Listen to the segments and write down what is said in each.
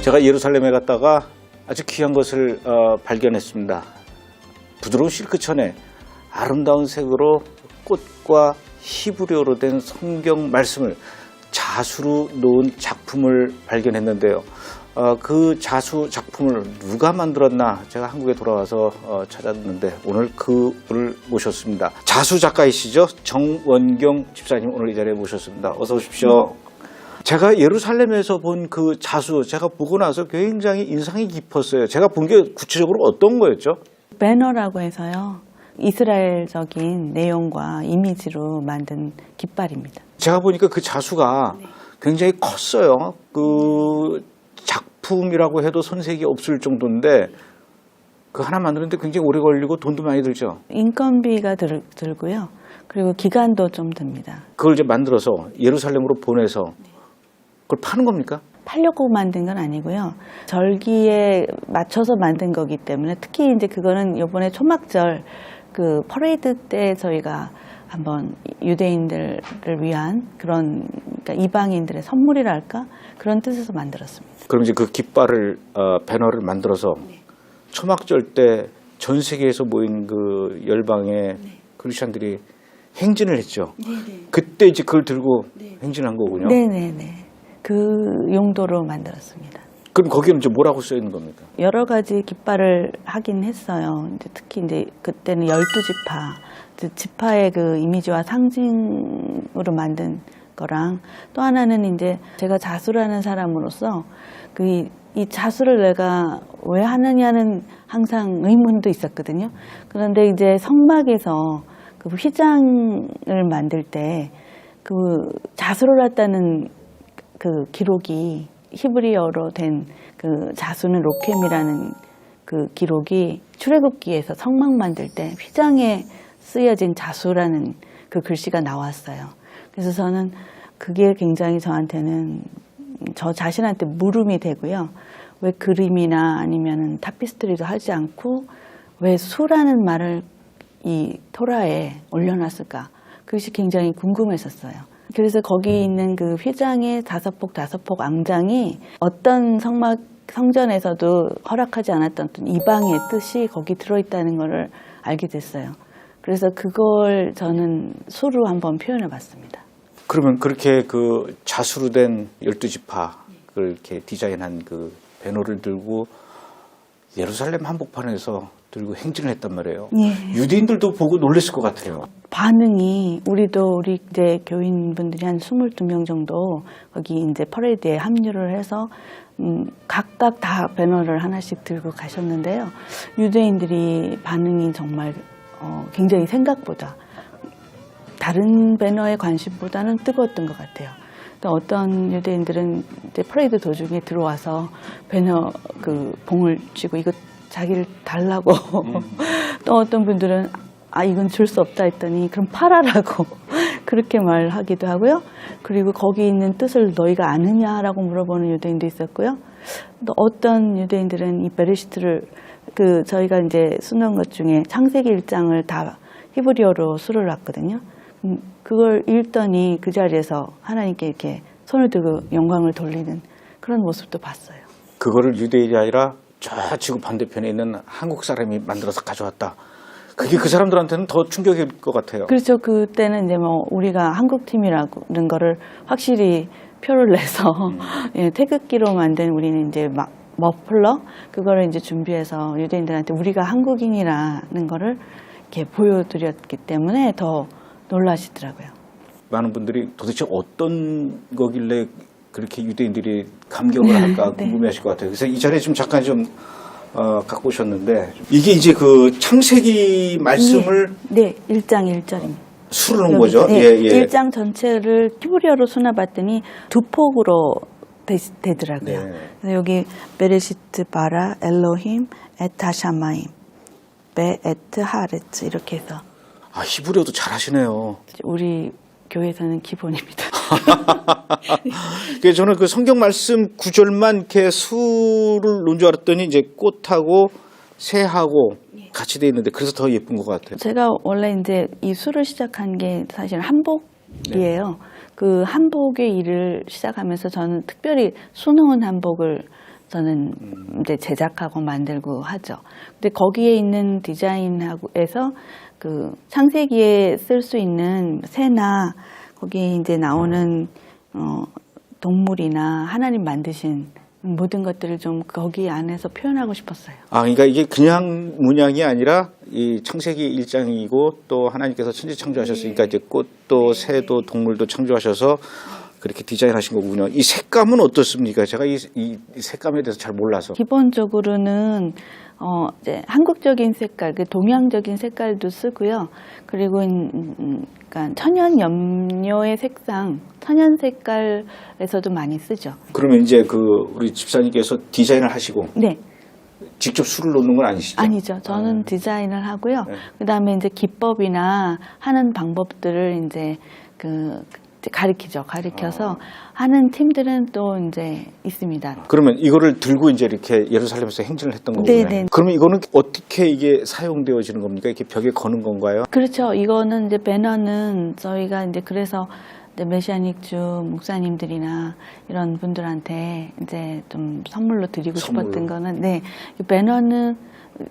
제가 예루살렘에 갔다가 아주 귀한 것을 발견했습니다. 부드러운 실크천에 아름다운 색으로 꽃과 히브리어로 된 성경 말씀을 자수로 놓은 작품을 발견했는데요. 그 자수 작품을 누가 만들었나 제가 한국에 돌아와서 찾았는데 오늘 그분을 모셨습니다. 자수 작가이시죠? 정원경 집사님 오늘 이 자리에 모셨습니다. 어서 오십시오. 제가 예루살렘에서 본 그 자수 제가 보고 나서 굉장히 인상이 깊었어요. 제가 본 게 구체적으로 어떤 거였죠? 배너라고 해서요. 이스라엘적인 내용과 이미지로 만든 깃발입니다. 제가 보니까 그 자수가 굉장히 컸어요. 그 작품이라고 해도 손색이 없을 정도인데 그 하나 만드는데 굉장히 오래 걸리고 돈도 많이 들죠. 인건비가 들고요. 그리고 기간도 좀 듭니다. 그걸 이제 만들어서 예루살렘으로 보내서 그걸 파는 겁니까? 팔려고 만든 건 아니고요. 절기에 맞춰서 만든 거기 때문에 특히 이제 그거는 이번에 초막절 그 퍼레이드 때 저희가 한번 유대인들을 위한 그런 그러니까 이방인들의 선물이랄까 그런 뜻에서 만들었습니다. 그럼 이제 그 깃발을 배너를 만들어서 초막절 때 전 세계에서 모인 그 열방의 크리스천들이 행진을 했죠. 그때 이제 그걸 들고 행진한 거군요. 네네네. 그 용도로 만들었습니다. 그럼 거기는 이제 뭐라고 써 있는 겁니까? 여러 가지 깃발을 하긴 했어요. 이제 특히 이제 그때는 12지파, 지파의 그 이미지와 상징으로 만든 거랑 또 하나는 이제 제가 자수라는 사람으로서 이 자수를 내가 왜 하느냐는 항상 의문도 있었거든요. 그런데 이제 성막에서 그 휘장을 만들 때 그 자수를 했다는 그 기록이 히브리어로 된 그 자수는 로켐이라는 그 기록이 출애굽기에서 성막 만들 때 휘장에 쓰여진 자수라는 그 글씨가 나왔어요. 그래서 저는 그게 굉장히 저한테는 저 자신한테 물음이 되고요. 왜 그림이나 아니면은 타피스트리도 하지 않고 왜 수라는 말을 이 토라에 올려놨을까? 그것이 굉장히 궁금했었어요. 그래서 거기 있는 그 휘장의 5폭 앙장이 어떤 성전에서도 허락하지 않았던 이방의 뜻이 거기 들어있다는 것을 알게 됐어요. 그래서 그걸 저는 수로 한번 표현해 봤습니다. 그러면 그렇게 그 자수로 된 12지파를 이렇게 디자인한 그 배너를 들고 예루살렘 한복판에서 들고 행진을 했단 말이에요. 예. 유대인들도 보고 놀랐을 것 같아요. 반응이 우리 이제 교인분들이 한 22명 정도 거기 이제 퍼레이드에 합류를 해서 각각 다 배너를 하나씩 들고 가셨는데요. 유대인들이 반응이 정말 굉장히 생각보다 다른 배너의 관심보다는 뜨거웠던 것 같아요. 또 어떤 유대인들은 이제 퍼레이드 도중에 들어와서 배너 그 봉을 쥐고 이거 자기를 달라고 또 어떤 분들은 이건 줄 수 없다 했더니 그럼 팔아라고 그렇게 말하기도 하고요. 그리고 거기 있는 뜻을 너희가 아느냐라고 물어보는 유대인도 있었고요. 또 어떤 유대인들은 이 베레시트를 저희가 이제 수놓은 것 중에 창세기 1장을 다 히브리어로 수를 놨거든요. 그걸 읽더니 그 자리에서 하나님께 이렇게 손을 들고 영광을 돌리는 그런 모습도 봤어요. 그거를 유대인이 아니라 저 지구 반대편에 있는 한국 사람이 만들어서 가져왔다. 그게 그 사람들한테는 더 충격일 것 같아요. 그렇죠. 그때는 이제 뭐 우리가 한국 팀이라는 거를 확실히 표를 내서 예, 태극기로 만든 우리는 이제 막 머플러 그거를 이제 준비해서 유대인들한테 우리가 한국인이라는 거를 이렇게 보여드렸기 때문에 더 놀라시더라고요. 많은 분들이 도대체 어떤 거길래 그렇게 유대인들이 감격을 할까 궁금해하실 것 같아요. 그래서 이 자리에 좀 잠깐 좀 갖고 오셨는데 이게 이제 그 창세기 말씀을 1장 1절입니다. 수를 놓은 거죠. 네, 예. 1장 전체를 히브리어로 수납봤더니 2폭으로 되더라고요. 네. 그래서 여기 베레시트 바라 엘로힘 에타샤마임 베 에트 하레츠 이렇게 해서 히브리어도 잘하시네요. 우리 교회에서는 기본입니다. 저는 그 성경 말씀 구절만 이렇게 수를 놓은 줄 알았더니 이제 꽃하고 새하고 같이 돼 있는데 그래서 더 예쁜 것 같아요. 제가 원래 이제 이 수를 시작한 게 사실 한복이에요. 그 한복의 일을 시작하면서 저는 특별히 수놓은 한복을 저는 이제 제작하고 만들고 하죠. 근데 거기에 있는 디자인에서 그 창세기에 쓸 수 있는 새나 거기에 이제 나오는 동물이나 하나님 만드신 모든 것들을 좀 거기 안에서 표현하고 싶었어요. 아, 그러니까 이게 그냥 문양이 아니라 이 창세기 1장이고 또 하나님께서 천지 창조하셨으니까 이제 꽃도 새도 동물도 창조하셔서 그렇게 디자인하신 거군요. 이 색감은 어떻습니까? 제가 이 색감에 대해서 잘 몰라서. 기본적으로는 이제 한국적인 색깔, 그 동양적인 색깔도 쓰고요. 그리고 그러니까 천연 염료의 색상, 천연 색깔에서도 많이 쓰죠. 그러면 이제 그 우리 집사님께서 디자인을 하시고 네. 직접 술을 놓는 건 아니시죠? 아니죠. 저는 디자인을 하고요. 네. 그다음에 이제 기법이나 하는 방법들을 이제 가르쳐서 하는 팀들은 또 이제 있습니다. 그러면 이거를 들고 이제 이렇게 예루살렘에서 행진을 했던 거군요. 네네. 그러면 이거는 어떻게 이게 사용되어지는 겁니까? 이렇게 벽에 거는 건가요? 그렇죠. 이거는 이제 배너는 저희가 이제 그래서 이제 메시아닉주 목사님들이나 이런 분들한테 이제 좀 선물로 드리고 싶었던 거는 네. 이 배너는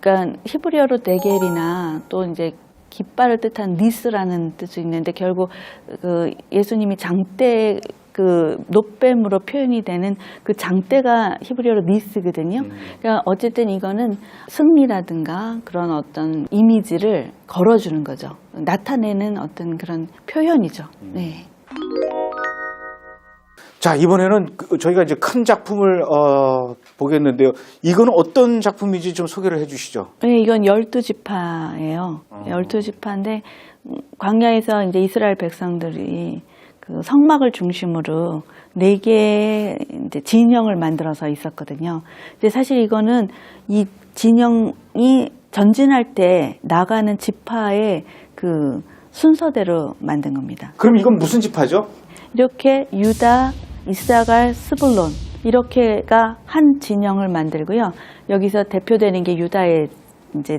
그러니까 히브리어로 데겔이나 또 이제 깃발을 뜻한 리스라는 뜻이 있는데 결국 그 예수님이 장대 그 노뱀으로 표현이 되는 그 장대가 히브리어로 리스거든요. 그러니까 어쨌든 이거는 승리라든가 그런 어떤 이미지를 걸어주는 거죠. 나타내는 어떤 그런 표현이죠. 네. 자, 이번에는 저희가 이제 큰 작품을 보겠는데요. 이거는 어떤 작품인지 좀 소개를 해 주시죠. 네, 이건 12지파예요. 12지파인데 광야에서 이제 이스라엘 백성들이 그 성막을 중심으로 4개의 이제 진영을 만들어서 있었거든요. 근데 사실 이거는 이 진영이 전진할 때 나가는 지파의 그 순서대로 만든 겁니다. 그럼 이건 무슨 지파죠? 이렇게 유다, 이사갈, 스불론 이렇게가 한 진영을 만들고요. 여기서 대표되는 게 유다의 이제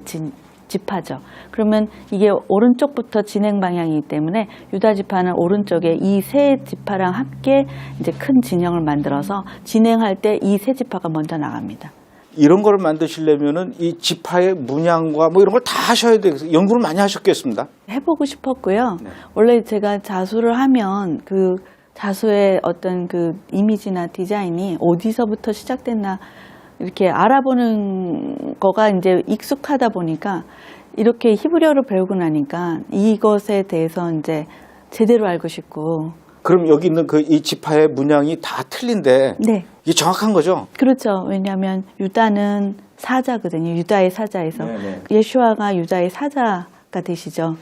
지파죠. 그러면 이게 오른쪽부터 진행 방향이기 때문에 유다 지파는 오른쪽에 이 세 지파랑 함께 이제 큰 진영을 만들어서 진행할 때 이 세 지파가 먼저 나갑니다. 이런 걸 만드시려면은 이 지파의 문양과 뭐 이런 걸 다 하셔야 되겠어요. 연구를 많이 하셨겠습니다. 해보고 싶었고요. 네. 원래 제가 자수를 하면 그 자수의 어떤 그 이미지나 디자인이 어디서부터 시작됐나 이렇게 알아보는 거가 이제 익숙하다 보니까 이렇게 히브리어를 배우고 나니까 이것에 대해서 이제 제대로 알고 싶고. 그럼 여기 있는 그 이 지파의 문양이 다 틀린데 네. 이게 정확한 거죠? 그렇죠. 왜냐하면 유다는 사자거든요. 유다의 사자에서 네네. 예수아가 유다의 사자가 되시죠.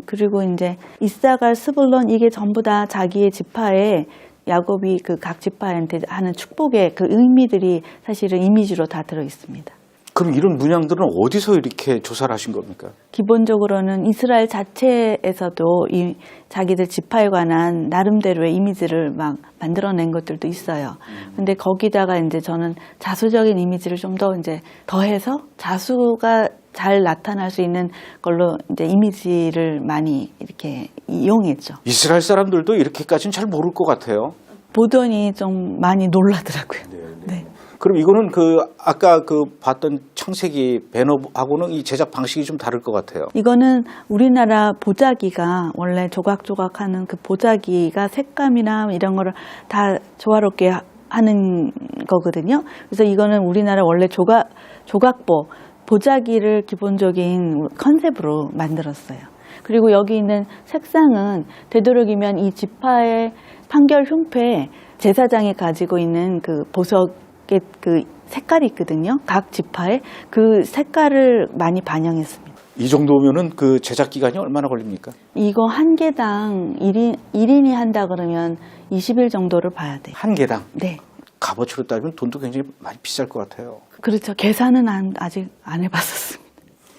그리고 이제 이사갈, 스불론 이게 전부 다 자기의 지파에 야곱이 그 각 지파한테 하는 축복의 그 의미들이 사실은 이미지로 다 들어 있습니다. 그럼 이런 문양들은 어디서 이렇게 조사를 하신 겁니까? 기본적으로는 이스라엘 자체에서도 이 자기들 지파에 관한 나름대로의 이미지를 막 만들어낸 것들도 있어요. 근데 거기다가 이제 저는 자수적인 이미지를 좀 더 이제 더해서 자수가 잘 나타날 수 있는 걸로 이제 이미지를 많이 이렇게 이용했죠. 이스라엘 사람들도 이렇게까지는 잘 모를 것 같아요. 보더니 좀 많이 놀라더라고요. 네. 그럼 이거는 그 아까 그 봤던 창세기 배너하고는 이 제작 방식이 좀 다를 것 같아요. 이거는 우리나라 보자기가 원래 조각조각하는 그 보자기가 색감이나 이런 거를 다 조화롭게 하는 거거든요. 그래서 이거는 우리나라 원래 조각보, 보자기를 기본적인 컨셉으로 만들었어요. 그리고 여기 있는 색상은 되도록이면 이 지파의 판결 흉패에 제사장이 가지고 있는 그 보석의 그 색깔이 있거든요. 각 지파에 그 색깔을 많이 반영했습니다. 이 정도면은 그 제작 기간이 얼마나 걸립니까? 이거 한 개당 1인이 한다 그러면 20일 정도를 봐야 돼요. 한 개당? 네. 값어치로 따지면 돈도 굉장히 많이 비쌀 것 같아요. 그렇죠. 계산은 아직 안 해봤었습니다.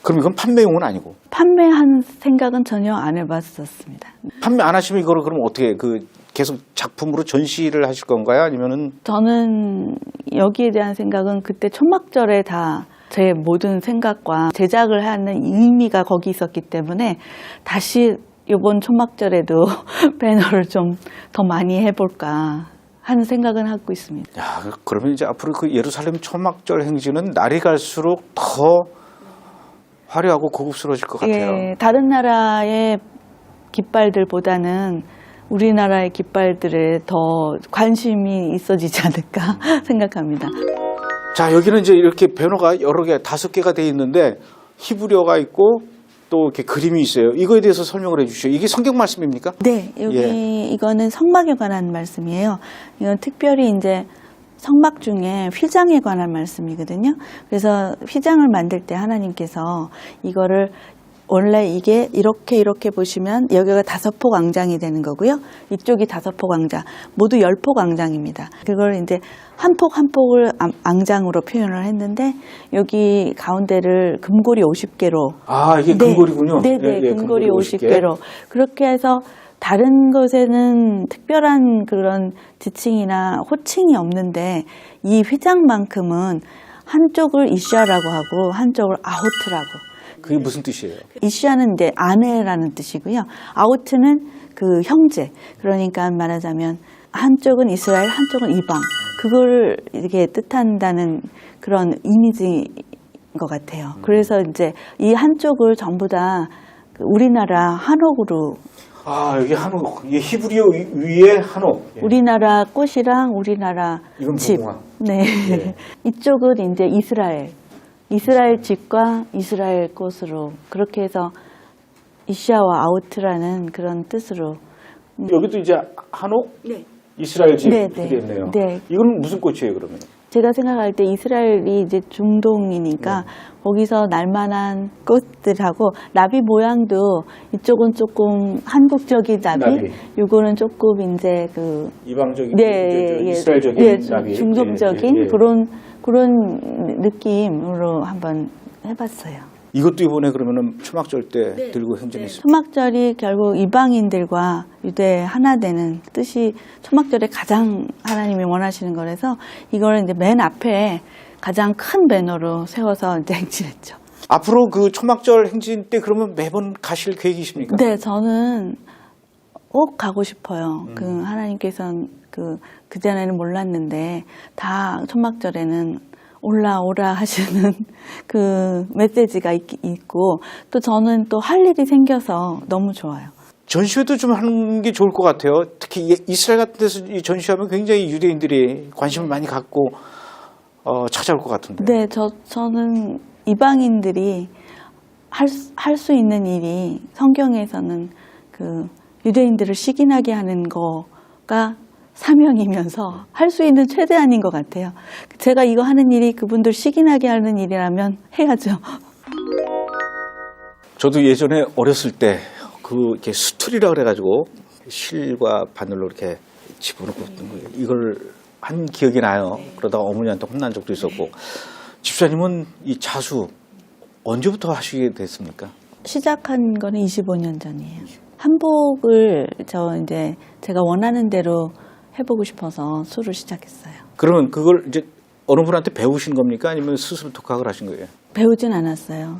그럼 이건 판매용은 아니고? 판매한 생각은 전혀 안 해봤었습니다. 판매 안 하시면 이거를 그럼 어떻게 계속 작품으로 전시를 하실 건가요? 아니면은? 저는 여기에 대한 생각은 그때 천막절에 다 제 모든 생각과 제작을 하는 의미가 거기 있었기 때문에 다시 이번 천막절에도 배너를 좀 더 많이 해볼까 하는 생각은 하고 있습니다. 야, 그러면 이제 앞으로 그 예루살렘 초막절 행진은 날이 갈수록 더 화려하고 고급스러워질 것 같아요. 예, 다른 나라의 깃발들보다는 우리나라의 깃발들에 더 관심이 있어지지 않을까 생각합니다. 자, 여기는 이제 이렇게 배너가 여러 개, 5개가 돼 있는데 히브리어가 있고 또 이렇게 그림이 있어요. 이거에 대해서 설명을 해주시죠. 이게 성경 말씀입니까? 네, 여기 이거는 성막에 관한 말씀이에요. 이건 특별히 이제 성막 중에 휘장에 관한 말씀이거든요. 그래서 휘장을 만들 때 하나님께서 이거를 원래 이게 이렇게 보시면 여기가 5폭 앙장이 되는 거고요. 이쪽이 5폭 앙장, 모두 10폭 앙장입니다. 그걸 이제 한 폭 한 폭을 앙장으로 표현을 했는데 여기 가운데를 금고리 50개로. 아, 이게 금고리군요. 네, 금고리 50개로. 그렇게 해서 다른 것에는 특별한 그런 지칭이나 호칭이 없는데 이 휘장만큼은 한쪽을 이샤라고 하고 한쪽을 아우트라고. 그게 무슨 뜻이에요? 이샤는 이제 아내라는 뜻이고요. 아우트는 그 형제. 그러니까 말하자면 한쪽은 이스라엘, 한쪽은 이방. 그걸 이렇게 뜻한다는 그런 이미지인 것 같아요. 그래서 이제 이 한쪽을 전부 다 우리나라 한옥으로. 아, 여기 한옥. 이게 히브리어 위에 한옥. 예. 우리나라 꽃이랑 우리나라 이건 집. 무궁화. 네. 예. 이쪽은 이제 이스라엘 집과 이스라엘 꽃으로 그렇게 해서 이샤와 아우트라는 그런 뜻으로. 여기도 이제 한옥? 네. 이스라엘 집 네, 이렇게 네. 돼 있네요. 네. 이건 무슨 꽃이에요, 그러면? 제가 생각할 때 이스라엘이 이제 중동이니까 거기서 날만한 꽃들하고 나비 모양도 이쪽은 조금 한국적인 나비. 요거는 조금 이제 그 이방적인, 네, 이스라엘적인 나비. 중동적인 예, 예. 그런 느낌으로 한번 해봤어요. 이것도 이번에 그러면은 초막절 때 들고 행진했습니다. 초막절이 결국 이방인들과 유대 하나 되는 뜻이 초막절에 가장 하나님이 원하시는 거라서 이걸 이제 맨 앞에 가장 큰 배너로 세워서 이제 행진했죠. 앞으로 그 초막절 행진 때 그러면 매번 가실 계획이십니까? 네, 저는 꼭 가고 싶어요. 그 하나님께서는 그전에는 몰랐는데 다 초막절에는 올라오라 하시는 그 메시지가 있고 또 저는 또 할 일이 생겨서 너무 좋아요. 전시회도 좀 하는 게 좋을 것 같아요. 특히 이스라엘 같은 데서 이 전시하면 굉장히 유대인들이 관심을 많이 갖고 찾아올 것 같은데. 네, 저는 이방인들이 할 수 있는 일이 성경에서는 그 유대인들을 시기나게 하는 거가 사명이면서 할 수 있는 최대한인 것 같아요. 제가 이거 하는 일이 그분들 시기나게 하는 일이라면 해야죠. 저도 예전에 어렸을 때 이렇게 수틀이라 그래가지고 실과 바늘로 이렇게 집어넣고 했던 거예요. 이걸 한 기억이 나요. 그러다가 어머니한테 혼난 적도 있었고. 집사님은 이 자수 언제부터 하시게 됐습니까? 시작한 거는 25년 전이에요. 한복을 제가 원하는 대로 해보고 싶어서 수를 시작했어요. 그러면 그걸 이제 어느 분한테 배우신 겁니까? 아니면 스스로 독학을 하신 거예요? 배우진 않았어요.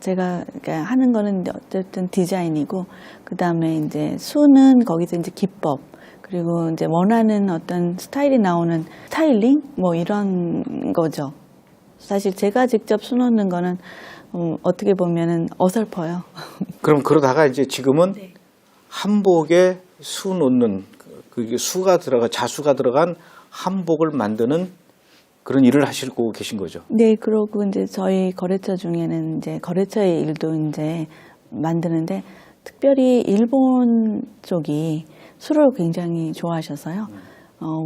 제가 그러니까 하는 거는 어쨌든 디자인이고, 그 다음에 이제 수는 거기서 이제 기법, 그리고 이제 원하는 어떤 스타일이 나오는 스타일링? 뭐 이런 거죠. 사실 제가 직접 수 놓는 거는 어떻게 보면은 어설퍼요. 그럼 그러다가 이제 지금은 한복에 수 놓는 그게 자수가 들어간 한복을 만드는 그런 일을 하시고 계신 거죠. 네, 그러고 이제 저희 거래처 중에는 이제 거래처의 일도 이제 만드는데 특별히 일본 쪽이 수를 굉장히 좋아하셔서요.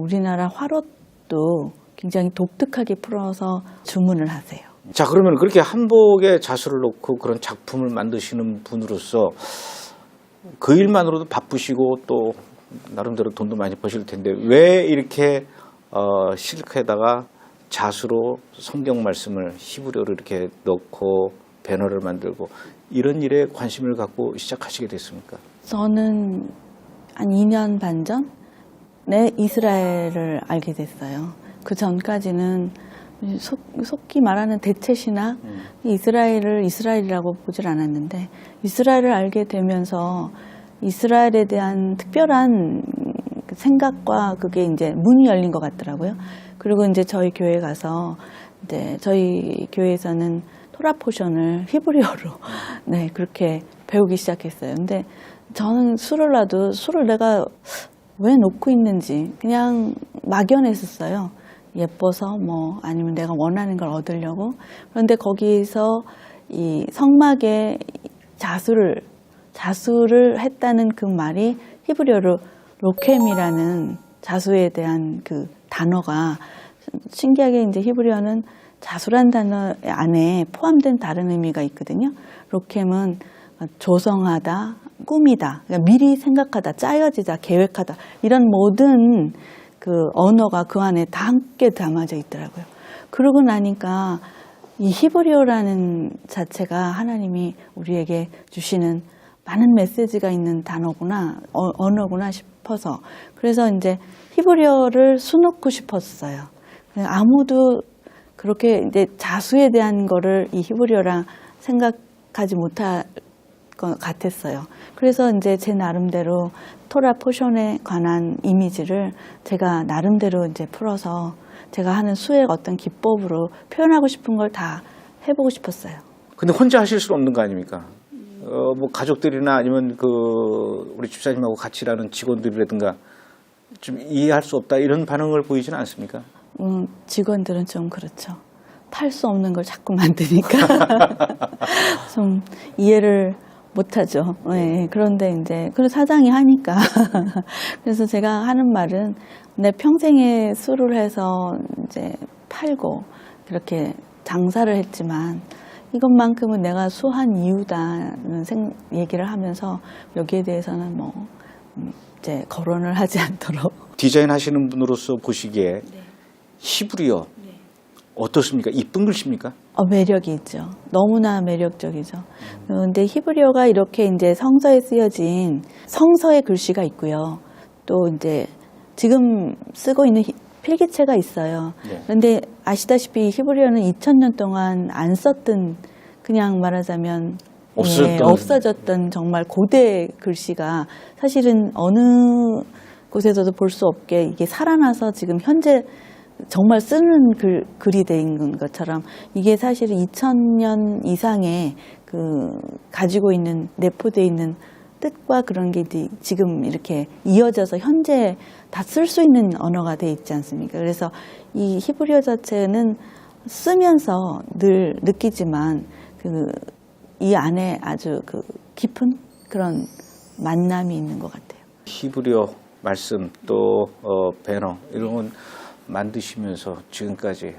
우리나라 화롯도 굉장히 독특하게 풀어서 주문을 하세요. 자, 그러면 그렇게 한복에 자수를 놓고 그런 작품을 만드시는 분으로서 그 일만으로도 바쁘시고 또 나름대로 돈도 많이 버실 텐데 왜 이렇게 실크에다가 자수로 성경 말씀을 히브리어로 이렇게 넣고 배너를 만들고 이런 일에 관심을 갖고 시작하시게 됐습니까? 저는 한 2년 반 전에 이스라엘을 알게 됐어요. 그 전까지는 속히 말하는 대체신학 이스라엘을 이스라엘이라고 보질 않았는데 이스라엘을 알게 되면서 이스라엘에 대한 특별한 생각과 그게 이제 문이 열린 것 같더라고요. 그리고 이제 저희 교회 가서 이제 저희 교회에서는 토라 포션을 히브리어로 네, 그렇게 배우기 시작했어요. 근데 저는 술을 놔도 술을 내가 왜 놓고 있는지 그냥 막연했었어요. 예뻐서 뭐 아니면 내가 원하는 걸 얻으려고. 그런데 거기서 이 성막에 자수를 했다는 그 말이 히브리어로 로켐이라는 자수에 대한 그 단어가 신기하게 이제 히브리어는 자수란 단어 안에 포함된 다른 의미가 있거든요. 로켐은 조성하다, 꾸미다, 그러니까 미리 생각하다, 짜여지다, 계획하다 이런 모든 그 언어가 그 안에 다 함께 담아져 있더라고요. 그러고 나니까 이 히브리어라는 자체가 하나님이 우리에게 주시는 많은 메시지가 있는 단어구나, 언어구나 싶어서 그래서 이제 히브리어를 수놓고 싶었어요. 아무도 그렇게 이제 자수에 대한 거를 이 히브리어랑 생각하지 못할 것 같았어요. 그래서 이제 제 나름대로 토라 포션에 관한 이미지를 제가 나름대로 이제 풀어서 제가 하는 수의 어떤 기법으로 표현하고 싶은 걸 다 해보고 싶었어요. 근데 혼자 하실 수는 없는 거 아닙니까? 뭐 가족들이나 아니면 그 우리 집사님하고 같이 일하는 직원들이라든가 좀 이해할 수 없다 이런 반응을 보이지는 않습니까? 직원들은 좀 그렇죠. 팔 수 없는 걸 자꾸 만드니까 좀 이해를 못하죠. 네, 그런데 이제 그리고 사장이 하니까 그래서 제가 하는 말은 내 평생에 술을 해서 이제 팔고 그렇게 장사를 했지만 이것만큼은 내가 수한 이유다는 얘기를 하면서 여기에 대해서는 뭐 이제 거론을 하지 않도록. 디자인 하시는 분으로서 보시기에 네. 히브리어 어떻습니까? 이쁜 글씨입니까? 매력이 있죠. 너무나 매력적이죠. 근데 히브리어가 이렇게 이제 성서에 쓰여진 성서의 글씨가 있고요. 또 이제 지금 쓰고 있는 필기체가 있어요. 네. 그런데 아시다시피 히브리어는 2000년 동안 안 썼던 그냥 말하자면 없어졌던 정말 고대 글씨가 사실은 어느 곳에서도 볼 수 없게 이게 살아나서 지금 현재 정말 쓰는 글이 된 것처럼 이게 사실은 2000년 이상의 그 가지고 있는 내포되어 있는 뜻과 그런 게 지금 이렇게 이어져서 현재 다 쓸 수 있는 언어가 돼 있지 않습니까? 그래서 이 히브리어 자체는 쓰면서 늘 느끼지만 이 안에 아주 그 깊은 그런 만남이 있는 것 같아요. 히브리어 말씀 또 배너 이런 건 만드시면서 지금까지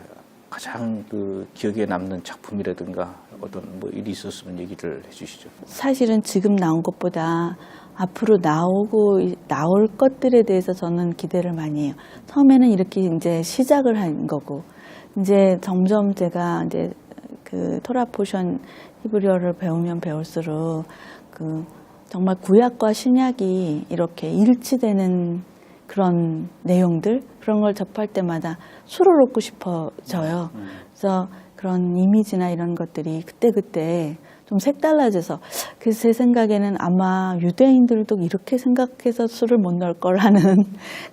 가장 그 기억에 남는 작품이라든가 어떤 뭐 일이 있었으면 얘기를 해주시죠. 사실은 지금 나온 것보다 앞으로 나올 것들에 대해서 저는 기대를 많이 해요. 처음에는 이렇게 이제 시작을 한 거고 이제 점점 제가 이제 그 토라 포션 히브리어를 배우면 배울수록 그 정말 구약과 신약이 이렇게 일치되는 그런 내용들 그런 걸 접할 때마다 술을 놓고 싶어져요. 그래서 그런 이미지나 이런 것들이 그때그때 좀 색달라져서 그래서 제 생각에는 아마 유대인들도 이렇게 생각해서 술을 못 넣을 걸 하는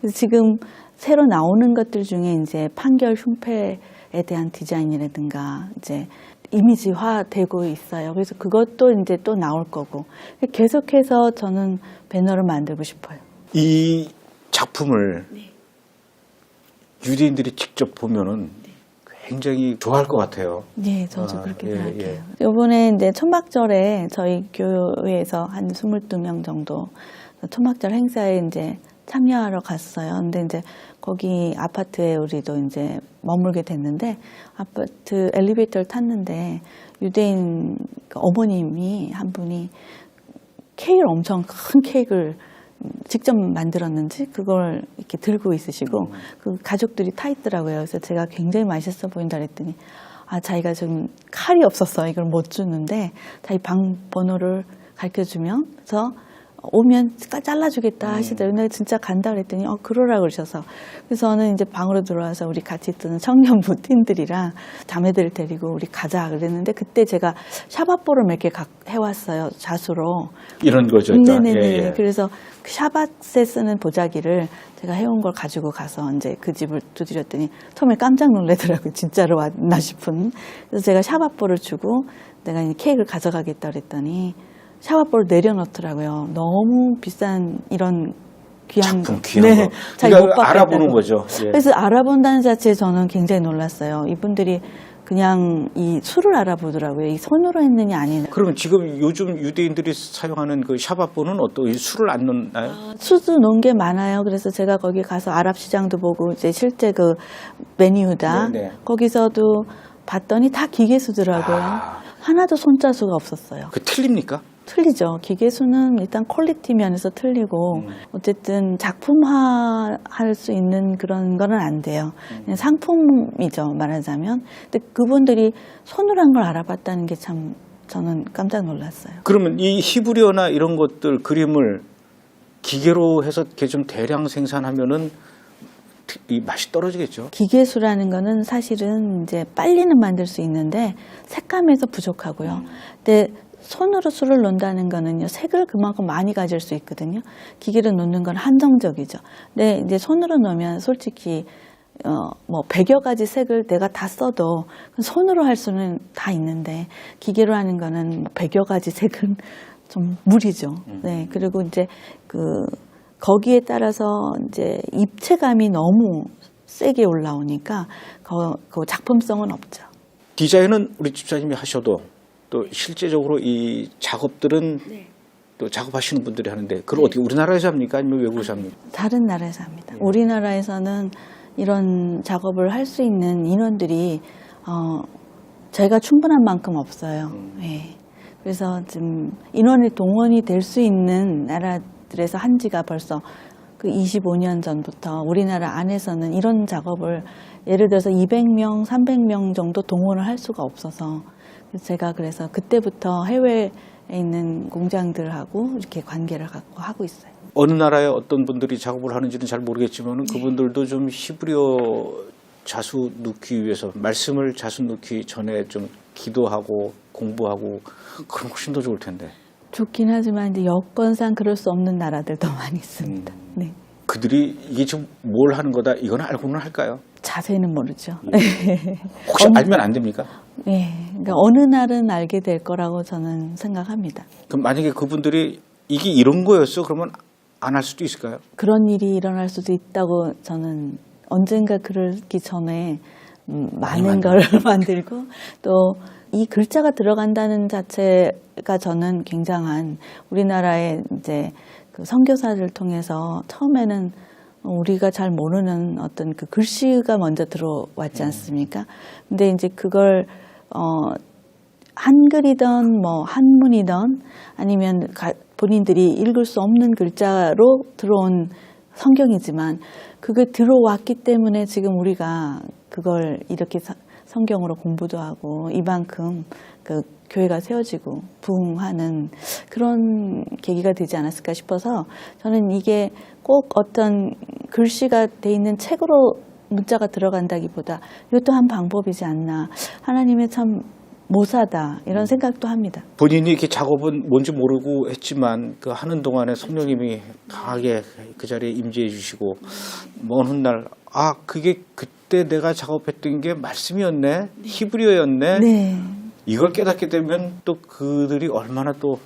그래서 지금 새로 나오는 것들 중에 이제 판결 흉패에 대한 디자인이라든가 이제 이미지화되고 있어요. 그래서 그것도 이제 또 나올 거고 계속해서 저는 배너를 만들고 싶어요. 이 작품을 유대인들이 직접 보면은 굉장히 좋아할 것 같아요. 네, 저도 그렇게 예, 생각해요. 예. 이번에 이제 초막절에 저희 교회에서 한 22명 정도 초막절 행사에 이제 참여하러 갔어요. 근데 이제 거기 아파트에 우리도 이제 머물게 됐는데 아파트 엘리베이터를 탔는데 유대인 어머님이 한 분이 케이크를 엄청 큰 케이크를 직접 만들었는지 그걸 이렇게 들고 있으시고 그 가족들이 타 있더라고요. 그래서 제가 굉장히 맛있어 보인다 그랬더니 자기가 좀 칼이 없어서 이걸 못 주는데 자기 방 번호를 가르쳐 주면서 오면 잘라주겠다 하시더라고요. 내가 진짜 간다 그랬더니 그러라 그러셔서 그래서 저는 이제 방으로 들어와서 우리 같이 있던 청년부 팀들이랑 자매들을 데리고 우리 가자 그랬는데 그때 제가 샤바뽀를 몇 개 해왔어요. 자수로. 이런 거죠. 네네네. 예, 예. 그래서 그 샤밧에 쓰는 보자기를 제가 해온 걸 가지고 가서 이제 그 집을 두드렸더니 처음에 깜짝 놀라더라고요. 진짜로 왔나 싶은. 그래서 제가 샤밧볼을 주고 내가 이제 케이크를 가져가겠다 그랬더니 샤워볼을 내려놓더라고요. 너무 비싼 이런 귀한 작품, 귀한 거. 잘 그러니까 못 알아보는 받겠다고. 거죠. 예. 그래서 알아본다는 자체에 저는 굉장히 놀랐어요. 이분들이 그냥 이 술을 알아보더라고요. 이 손으로 했느냐 아니냐. 그러면 지금 요즘 유대인들이 사용하는 그 샤바뽀는 어떤 술을 안 넣나요? 수도 놓은 게 많아요. 그래서 제가 거기 가서 아랍 시장도 보고 이제 실제 그 메뉴다 네네. 거기서도 봤더니 다 기계수더라고요. 하나도 손자수가 없었어요. 그 틀립니까? 틀리죠. 기계수는 일단 퀄리티 면에서 틀리고 어쨌든 작품화할 수 있는 그런 거는 안 돼요. 그냥 상품이죠. 말하자면. 근데 그분들이 손으로 한 걸 알아봤다는 게 참 저는 깜짝 놀랐어요. 그러면 이 히브리어나 이런 것들 그림을 기계로 해서 이렇게 좀 대량 생산하면은 이 맛이 떨어지겠죠. 기계수라는 거는 사실은 이제 빨리는 만들 수 있는데 색감에서 부족하고요. 근데 손으로 술을 놓는다는 거는요, 색을 그만큼 많이 가질 수 있거든요. 기계로 놓는 건 한정적이죠. 근데 이제 손으로 놓으면 솔직히 뭐 100여 가지 색을 내가 다 써도 손으로 할 수는 다 있는데 기계로 하는 거는 100여 가지 색은 좀 무리죠. 네. 그리고 이제 거기에 따라서 이제 입체감이 너무 세게 올라오니까 그 작품성은 없죠. 디자인은 우리 집사님이 하셔도 또 실제적으로 이 작업들은 또 작업하시는 분들이 하는데 그걸 어떻게 우리나라에서 합니까? 아니면 외국에서 합니까? 다른 나라에서 합니다. 우리나라에서는 이런 작업을 할 수 있는 인원들이 제가 충분한 만큼 없어요. 예. 그래서 지금 인원이 동원이 될 수 있는 나라들에서 한 지가 벌써 그 25년 전부터 우리나라 안에서는 이런 작업을 예를 들어서 200명, 300명 정도 동원을 할 수가 없어서 제가 그래서 그때부터 해외에 있는 공장들하고 이렇게 관계를 갖고 하고 있어요. 어느 나라에 어떤 분들이 작업을 하는지는 잘 모르겠지만 그분들도 좀 히브리어 자수 넣기 위해서 말씀을 자수 넣기 전에 좀 기도하고 공부하고 그럼 훨씬 더 좋을 텐데. 좋긴 하지만 이제 여건상 그럴 수 없는 나라들도 많이 있습니다. 네. 그들이 이게 지금 뭘 하는 거다 이건 알고는 할까요? 자세히는 모르죠. 혹시 알면 안 됩니까? 네. 그러니까 어느 날은 알게 될 거라고 저는 생각합니다. 그럼 만약에 그분들이 이게 이런 거였어 그러면 안 할 수도 있을까요? 그런 일이 일어날 수도 있다고 저는 언젠가 그러기 전에 많은 걸 만들고 또 이 글자가 들어간다는 자체가 저는 굉장한 우리나라의 이제 그 선교사를 통해서 처음에는 우리가 잘 모르는 어떤 그 글씨가 먼저 들어왔지 않습니까? 근데 이제 그걸 한글이든 뭐 한문이든 아니면 본인들이 읽을 수 없는 글자로 들어온 성경이지만 그게 들어왔기 때문에 지금 우리가 그걸 이렇게 성경으로 공부도 하고 이만큼 그 교회가 세워지고 부흥하는 그런 계기가 되지 않았을까 싶어서 저는 이게 꼭 어떤 글씨가 돼 있는 책으로 문자가 들어간다기보다 이것도 한 방법이지 않나. 하나님의 참 모사다 이런 생각도 합니다. 본인이 이렇게 작업은 뭔지 모르고 했지만 그 하는 동안에 성령님이 강하게 그 자리에 임재해 주시고 먼 훗날 그게 그때 내가 작업했던 게 말씀이었네 히브리어였네 네. 이걸 깨닫게 되면 또 그들이 얼마나 또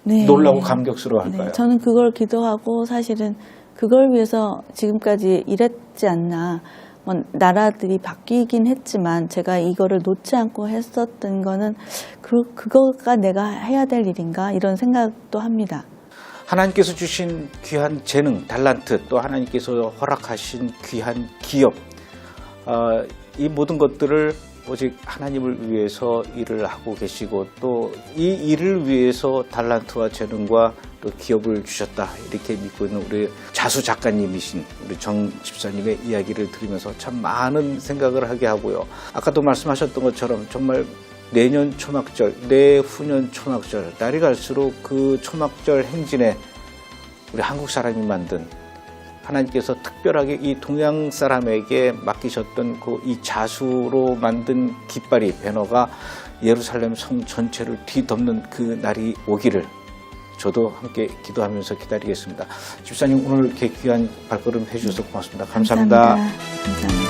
네. 놀라고 감격스러워할까요? 네. 저는 그걸 기도하고 사실은 그걸 위해서 지금까지 일했지 않나. 뭐 나라들이 바뀌긴 했지만 제가 이거를 놓지 않고 했었던 거는 그거가 내가 해야 될 일인가 이런 생각도 합니다. 하나님께서 주신 귀한 재능, 달란트 또 하나님께서 허락하신 귀한 기업 이 모든 것들을 오직 하나님을 위해서 일을 하고 계시고 또 이 일을 위해서 달란트와 재능과 또 기업을 주셨다 이렇게 믿고 있는 우리 자수 작가님이신 우리 정 집사님의 이야기를 들으면서 참 많은 생각을 하게 하고요. 아까도 말씀하셨던 것처럼 정말 내년 초막절, 내후년 초막절 날이 갈수록 그 초막절 행진에 우리 한국 사람이 만든 하나님께서 특별하게 이 동양 사람에게 맡기셨던 그 이 자수로 만든 깃발이 배너가 예루살렘 성 전체를 뒤덮는 그 날이 오기를 저도 함께 기도하면서 기다리겠습니다. 집사님 오늘 이렇게 귀한 발걸음 해주셔서 고맙습니다. 감사합니다. 감사합니다.